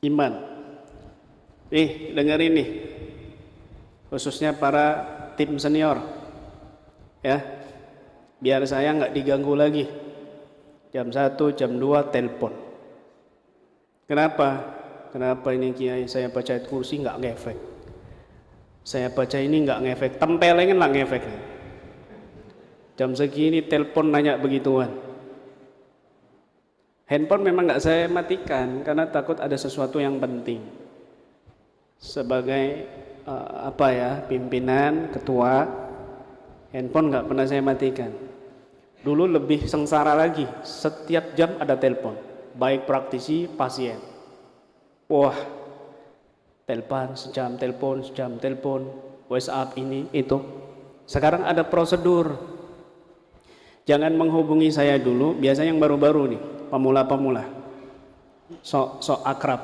iman. Dengerin nih, khususnya para tim senior, ya, biar saya nggak diganggu lagi. Jam 1, jam 2 telepon. Kenapa ini Kiai? Saya baca ayat kursi nggak ngefek. Saya baca ini nggak ngefek. Tempelengin lah ngefek. Jam segini telepon nanya begituan. Handphone memang nggak saya matikan karena takut ada sesuatu yang penting. Sebagai pimpinan, ketua, handphone nggak pernah saya matikan. Dulu lebih sengsara lagi, setiap jam ada telepon, baik praktisi, pasien. Wah, sejam telepon, WhatsApp ini itu. Sekarang ada prosedur. Jangan menghubungi saya dulu, biasanya yang baru-baru nih, pemula-pemula. Sok akrab.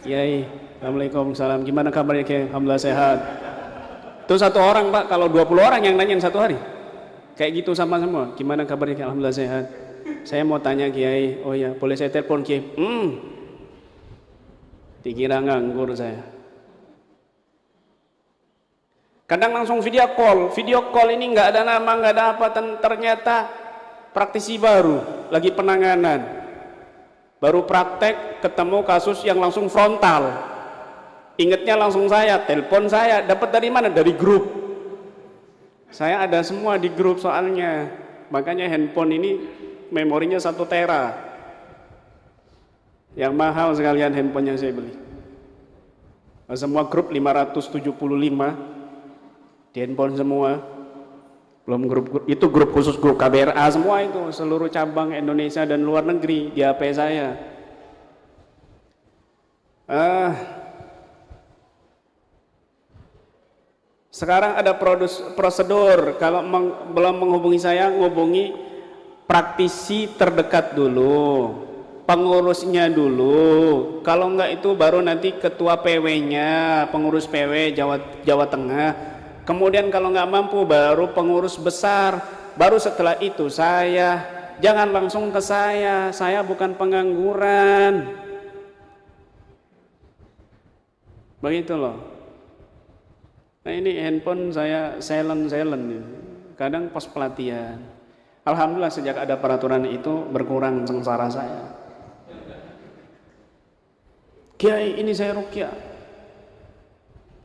Kiai, Assalamualaikum, salam. Gimana kabarnya Kiai? Alhamdulillah sehat. Itu satu orang Pak, kalau 20 orang yang nanyain satu hari. Kayak gitu sama semua. Gimana kabarnya Kiai? Alhamdulillah sehat. Saya mau tanya Kiai, oh ya, boleh saya telepon Kiai? Dikira nganggur saya. Kadang langsung video call ini nggak ada nama, nggak ada apa, ternyata praktisi baru, lagi penanganan, baru praktek, ketemu kasus yang langsung frontal, ingetnya langsung saya, telepon saya, dapat dari mana? Dari grup. Saya ada semua di grup soalnya, makanya handphone ini memorinya 1 tera, yang mahal sekalian handphone yang saya beli. Semua grup 575 di handphone semua, belum grup itu grup khusus, grup KBRA semua itu, seluruh cabang Indonesia dan luar negeri di HP saya. Sekarang ada prosedur, kalau belum menghubungi saya, ngubungi praktisi terdekat dulu, pengurusnya dulu. Kalau enggak itu baru nanti ketua PW-nya, pengurus PW Jawa Tengah. Kemudian kalau nggak mampu baru pengurus besar, baru setelah itu saya. Jangan langsung ke saya bukan pengangguran. Begitu loh. Nah ini handphone saya silent kadang pas pelatihan. Alhamdulillah sejak ada peraturan itu berkurang sengsara saya. Kiai, ini saya ruqyah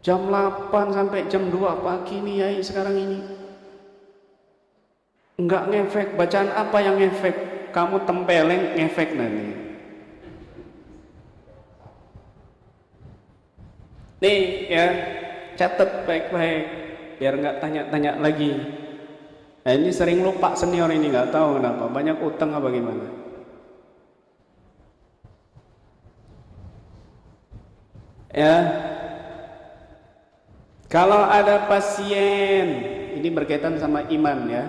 jam 8 sampai jam 2 pagi nih Yai sekarang ini. Enggak ngefek, bacaan apa yang ngefek? Kamu tempeleng ngefek nanti. Nih ya, catat baik-baik biar enggak tanya-tanya lagi. Nah ini sering lupa senior ini, enggak tahu kenapa, banyak utang apa gimana. Ya, kalau ada pasien, ini berkaitan sama iman ya,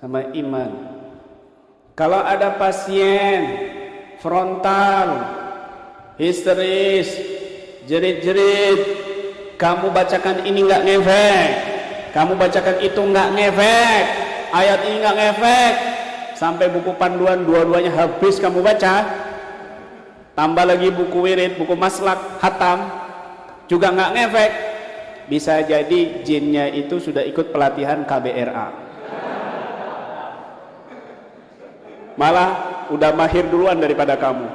sama iman. Kalau ada pasien frontal, histeris, jerit-jerit, kamu bacakan ini nggak ngefek, kamu bacakan itu nggak ngefek, ayat ini nggak ngefek, sampai buku panduan dua-duanya habis kamu baca, tambah lagi buku wirid, buku maslak, hatam, juga nggak ngefek. Bisa jadi jinnya itu sudah ikut pelatihan KBRA, malah udah mahir duluan daripada kamu.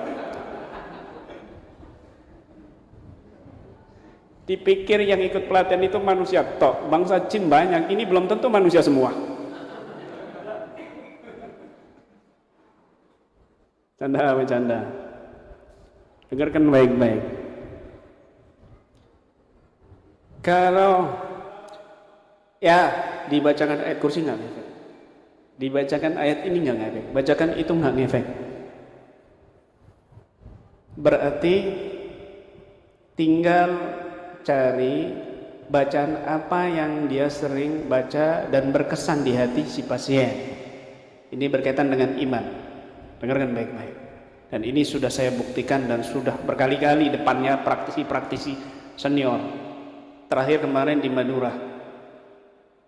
Dipikir yang ikut pelatihan itu manusia tok, bangsa jin banyak, ini belum tentu manusia semua. Bercanda. Dengarkan baik-baik. Kalau ya dibacakan ayat kursi nggak ngefek, dibacakan ayat ini nggak ngefek, bacakan itu nggak ngefek, berarti tinggal cari bacaan apa yang dia sering baca dan berkesan di hati si pasien. Ini berkaitan dengan iman. Dengarkan baik-baik. Dan ini sudah saya buktikan dan sudah berkali-kali depannya praktisi-praktisi senior. Terakhir kemarin di Madura,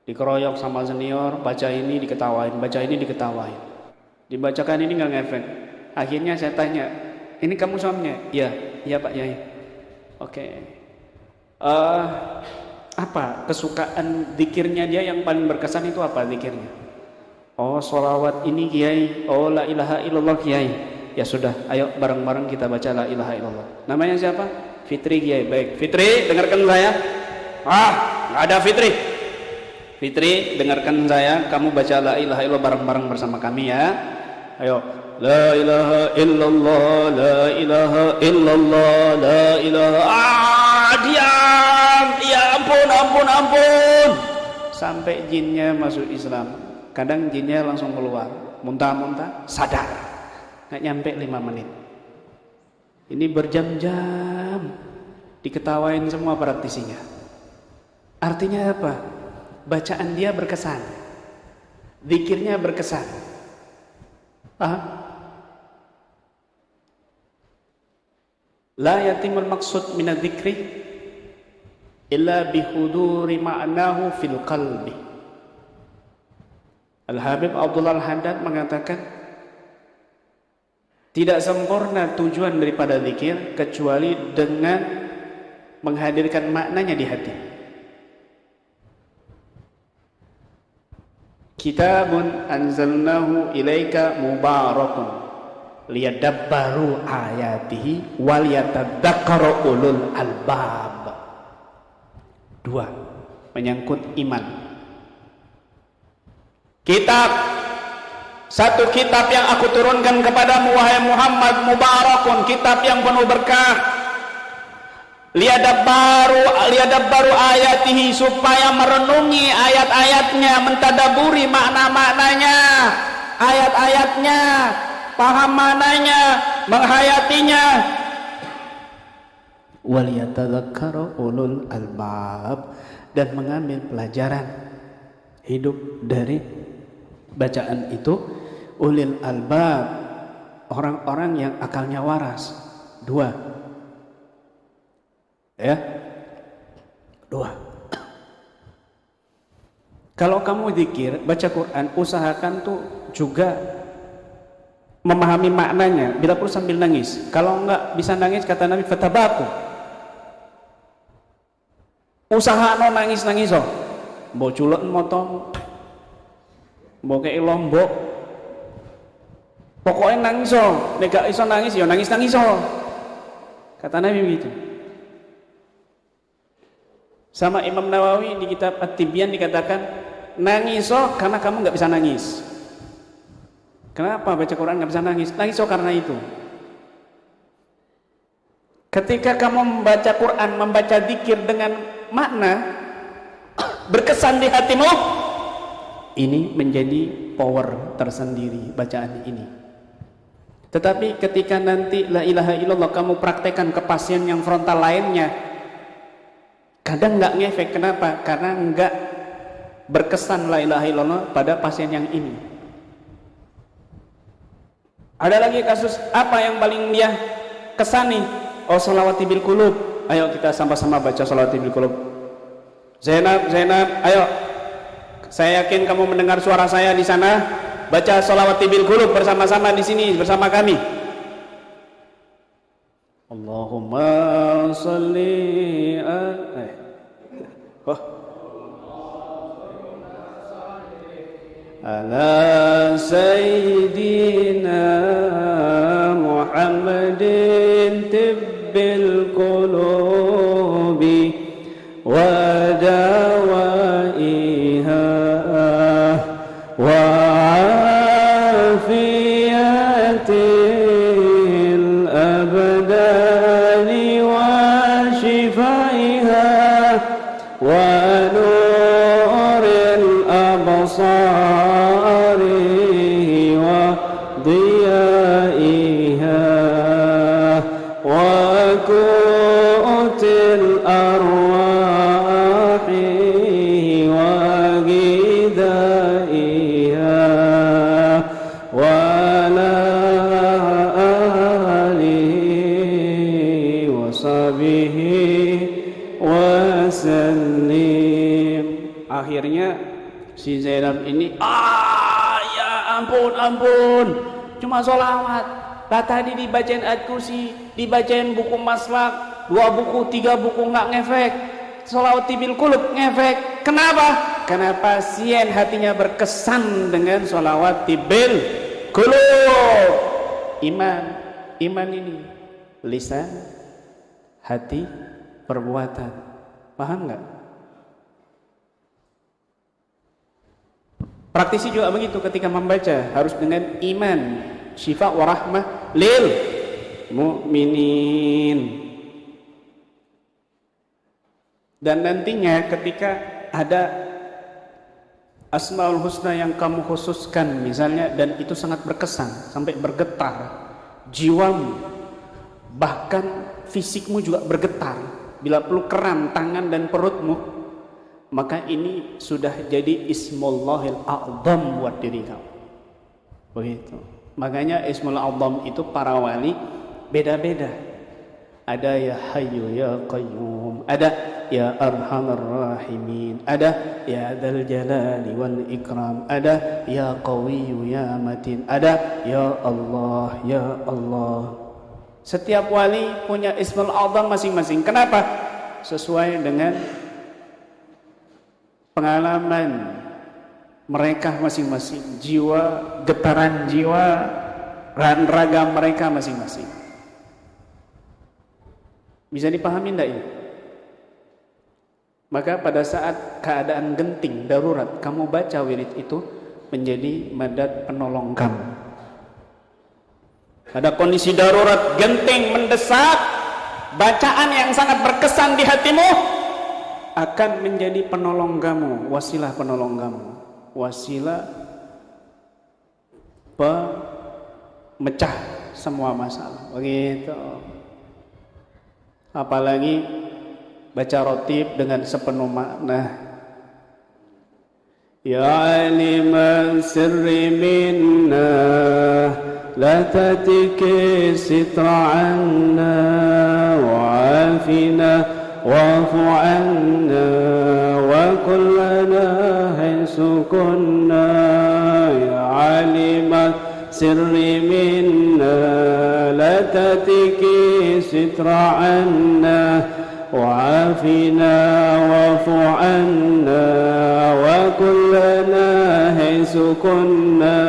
dikeroyok sama senior, baca ini diketawain, baca ini diketawain, dibacakan ini nggak ngefek. Akhirnya saya tanya, Ini kamu suaminya? Iya, iya Pak Yai. Oke. Apa kesukaan zikirnya dia yang paling berkesan itu apa zikirnya? Oh, sholawat ini Kiai. Oh, la ilaha illallah Kiai. Ya sudah, ayo bareng-bareng kita baca la ilaha illallah. Namanya siapa? Fitri Kiai. Baik, Fitri, dengarkan saya. Nggak ada Fitri. Fitri, dengarkan saya. Kamu baca la ilaha illallah bareng-bareng bersama kami ya. Ayo. La ilaha illallah, la ilaha illallah, la ilaha. Diam. Ya ampun. Sampai jinnya masuk Islam. Kadang jinnya langsung keluar, muntah-muntah, sadar. Nggak nyampe 5 menit. Ini berjam-jam diketawain semua praktisinya. Artinya apa? Bacaan dia berkesan, zikirnya berkesan. La yatimul maksud minadz dzikri illa bihuduri ma'nahu fil qalbi. Al-Habib Abdullah Al-Haddad mengatakan, tidak sempurna tujuan daripada zikir kecuali dengan menghadirkan maknanya di hati. Kitabun anzalnahu ilaika mubarakun liyadabbaru ayatihi wal yatadzakkaru ulul albab. 2. Menyangkut iman. Satu kitab yang aku turunkan kepadamu wahai Muhammad, mubarakun, kitab yang penuh berkah. Liyadabbaru ayatihi, supaya merenungi ayat-ayatnya, mentadaburi makna-maknanya, ayat-ayatnya, paham maknanya, menghayatinya. Waliyatadzakkaru ulul albab, dan mengambil pelajaran hidup dari bacaan itu ulil albab, orang-orang yang akalnya waras. 2. Ya, 2. Kalau kamu zikir, baca Quran, usahakan tuh juga memahami maknanya. Bila perlu sambil nangis. Kalau enggak bisa nangis, kata Nabi, fatabaku. Usaha no nangis-nangis oh. Mbok culek motong, mbok kei lombok. Pokoknya nangis oh. Nek gak iso nangis, ya nangis-nangis oh. Kata Nabi begitu. Sama Imam Nawawi di kitab At-Tibyan dikatakan, nangis oh karena kamu nggak bisa nangis. Kenapa baca Quran nggak bisa nangis? Nangis oh karena itu. Ketika kamu membaca Quran, membaca zikir dengan makna, berkesan di hatimu, ini menjadi power tersendiri bacaan ini. Tetapi ketika nanti la ilaha illallah kamu praktekkan ke pasien yang frontal lainnya, kadang nggak ngefek. Kenapa? Karena nggak berkesan la ilaha illallah pada pasien yang ini. Ada lagi kasus apa yang paling dia kesani? Oh, sholawati bil qulub. Ayo kita sama-sama baca sholawati bil qulub. Zainab, ayo. Saya yakin kamu mendengar suara saya di sana. Baca sholawati bil qulub bersama-sama di sini bersama kami. Allahumma salli ala sayyidina Muhammadin tibbil qulubi wa dawaiha wa afiyatil abdani wa shifaiha wa nuril absari wa diyaiha wa qutil arwahi wa gidaiha wa la alihi wa sahbihi wa sallim. Akhirnya si Zainab ini, ya ampun, cuma sholawat, Lah tadi dibacain ayat kursi, dibacain buku maslak, 2 buku, 3 buku nggak ngefek. Sholawati bil qulub ngefek. Kenapa? Karena pasien hatinya berkesan dengan sholawati bil qulub. Iman ini lisan, hati, perbuatan. Paham nggak? Praktisi juga begitu ketika membaca, harus dengan iman, syifa wa rahmah lil mu'minin. Dan nantinya ketika ada Asmaul Husna yang kamu khususkan misalnya, dan itu sangat berkesan sampai bergetar jiwamu, bahkan fisikmu juga bergetar, bila perlu keram tangan dan perutmu, maka ini sudah jadi Ismullahil A'zam buat diri kamu. Begitu. Makanya Ismul A'zam itu para wali beda-beda. Ada ya Hayyu ya Qayyum, ada ya Arhamar Rahimin, ada ya Dzal Jalali wal Ikram, ada ya Qawiyyu ya Matin, ada ya Allah ya Allah. Setiap wali punya Ismul A'zam masing-masing. Kenapa? Sesuai dengan pengalaman mereka masing-masing, jiwa, getaran jiwa, raga mereka masing-masing. Bisa dipahami enggak ini? Maka pada saat keadaan genting, darurat, kamu baca wirid itu menjadi madad penolong kamu. Pada kondisi darurat, genting, mendesak, bacaan yang sangat berkesan di hatimu akan menjadi penolong kamu, wasilah penolong kamu, wasilah pemecah semua masalah. Begitu. Apalagi baca rotib dengan sepenuh makna. Ya aliman sirri minna la tatiki sitra anna wa'afina wa'fu anna wa kullana haisu kunna. Ya aliman sirri minna la tatiki sitra anna wa'afina wa'fu anna wa kullana haisu kunna.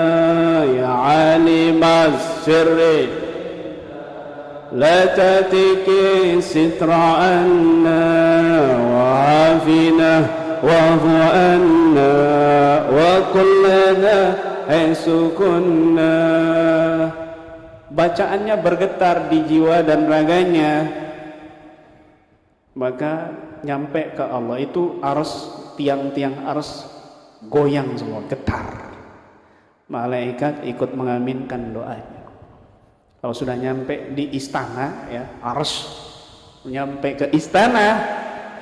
Ya aliman sirri la tatiki sitra anna wa'afina wa'fu anna wa kullana haisu kunna. Bacaannya bergetar di jiwa dan raganya, maka nyampe ke Allah. Itu ars, tiang-tiang ars goyang semua, getar. Malaikat ikut mengaminkan doanya. Kalau sudah nyampe di istana, ya ars, nyampe ke istana,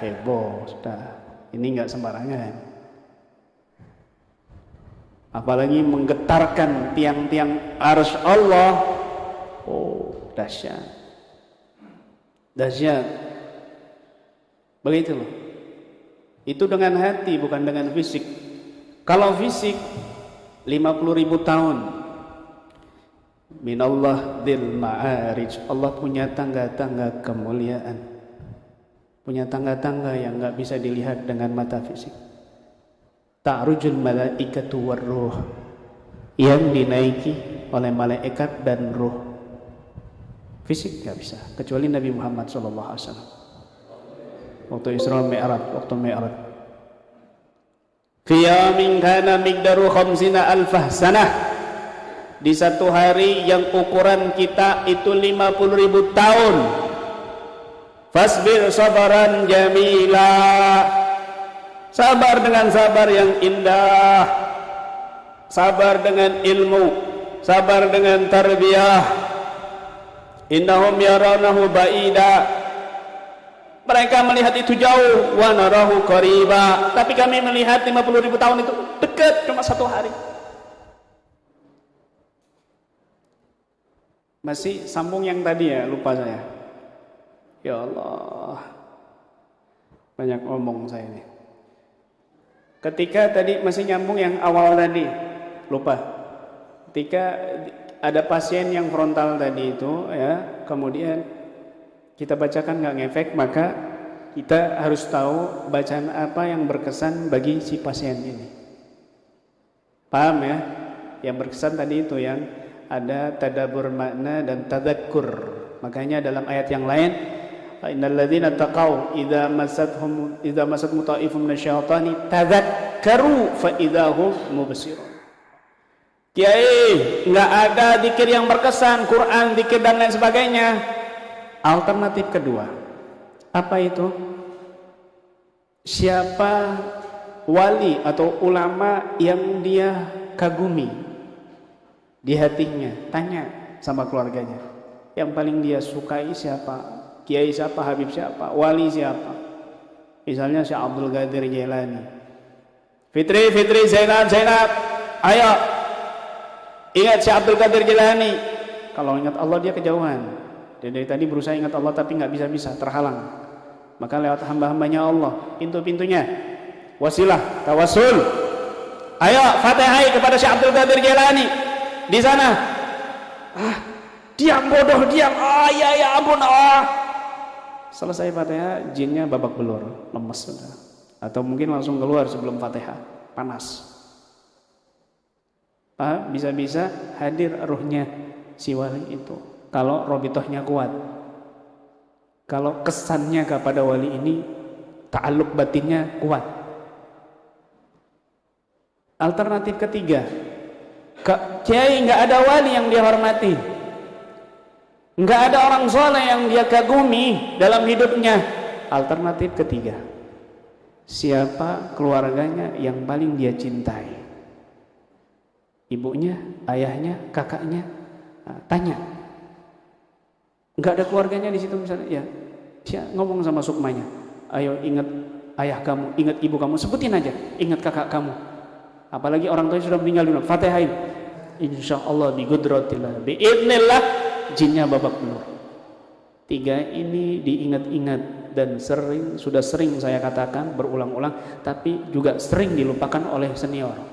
heboh sudah. Ini nggak sembarangan. Apalagi menggetarkan tiang-tiang ars Allah. Oh, dahsyat. Dahsyat. Begitu loh. Itu dengan hati, bukan dengan fisik. Kalau fisik 50.000 tahun. Minallah dzil ma'arij. Allah punya tangga-tangga kemuliaan. Punya tangga-tangga yang enggak bisa dilihat dengan mata fisik. Ta'rujul malaikatu warruh. Yang dinaiki oleh malaikat dan ruh. Fisik enggak bisa, kecuali Nabi Muhammad SAW. Waktu Isra Mi'raj, waktu Mi'raj. Fi yaumin kana miqdaru 50 alfah sanah. Di satu hari yang ukuran kita itu 50.000 tahun. Fasbir sabaran jamila. Sabar dengan sabar yang indah. Sabar dengan ilmu. Sabar dengan tarbiyah. Innahum yarawnahu ba'ida. Mereka melihat itu jauh, wa narahu qariba. Tapi kami melihat 50.000 tahun itu dekat, cuma satu hari. Masih sambung yang tadi ya, lupa saya. Ya Allah, banyak ngomong saya ini. Ketika tadi masih nyambung yang awal tadi, lupa. Ketika ada pasien yang frontal tadi itu ya, kemudian kita bacakan nggak ngefek, maka kita harus tahu bacaan apa yang berkesan bagi si pasien ini. Paham ya? Yang berkesan tadi itu yang ada tadabbur makna dan tadakkur. Makanya dalam ayat yang lain, innal ladzina taqaw idza massatuhum ta'ifun minasyaitani tadakkaru fa idzahum mubsirun. Kiai, nggak ada zikir yang berkesan, Quran, zikir dan lain sebagainya. Alternatif kedua, apa itu? Siapa wali atau ulama yang dia kagumi di hatinya, tanya sama keluarganya. Yang paling dia sukai siapa? Kiai siapa? Habib siapa? Wali siapa? Misalnya Syekh Abdul Qadir Jailani. Fitri, Zainab, ayo ingat Syekh Abdul Qadir Jailani. Kalau ingat Allah dia kejauhan. Dia dari tadi berusaha ingat Allah tapi nggak bisa, terhalang. Maka lewat hamba-hambanya Allah, pintu-pintunya wasilah, tawasul. Ayo Fatihah kepada Syekh Abdul Qadir Jailani. Di sana. Diam bodoh, diam. Ya ampun. Selesai Fatihah, jinnya babak belur, lemes sudah. Atau mungkin langsung keluar sebelum Fatihah, panas. Bisa-bisa hadir ruhnya si wali itu kalau robitohnya kuat, kalau kesannya kepada wali ini ta'alluq batinnya kuat. Alternatif ketiga, kiai nggak ada wali yang dia hormati, nggak ada orang soleh yang dia kagumi dalam hidupnya. Alternatif ketiga, siapa keluarganya yang paling dia cintai? Ibunya, ayahnya, kakaknya, tanya. Nggak ada keluarganya di situ misalnya, ya, dia ngomong sama sukmanya, ayo ingat ayah kamu, ingat ibu kamu, sebutin aja, ingat kakak kamu. Apalagi orang tuanya sudah meninggal dunia, Fatihain. Insyaallah bi qudratillah, bi idznillah, jinnya babak belur. Tiga ini diingat-ingat dan sudah sering saya katakan berulang-ulang, tapi juga sering dilupakan oleh senior.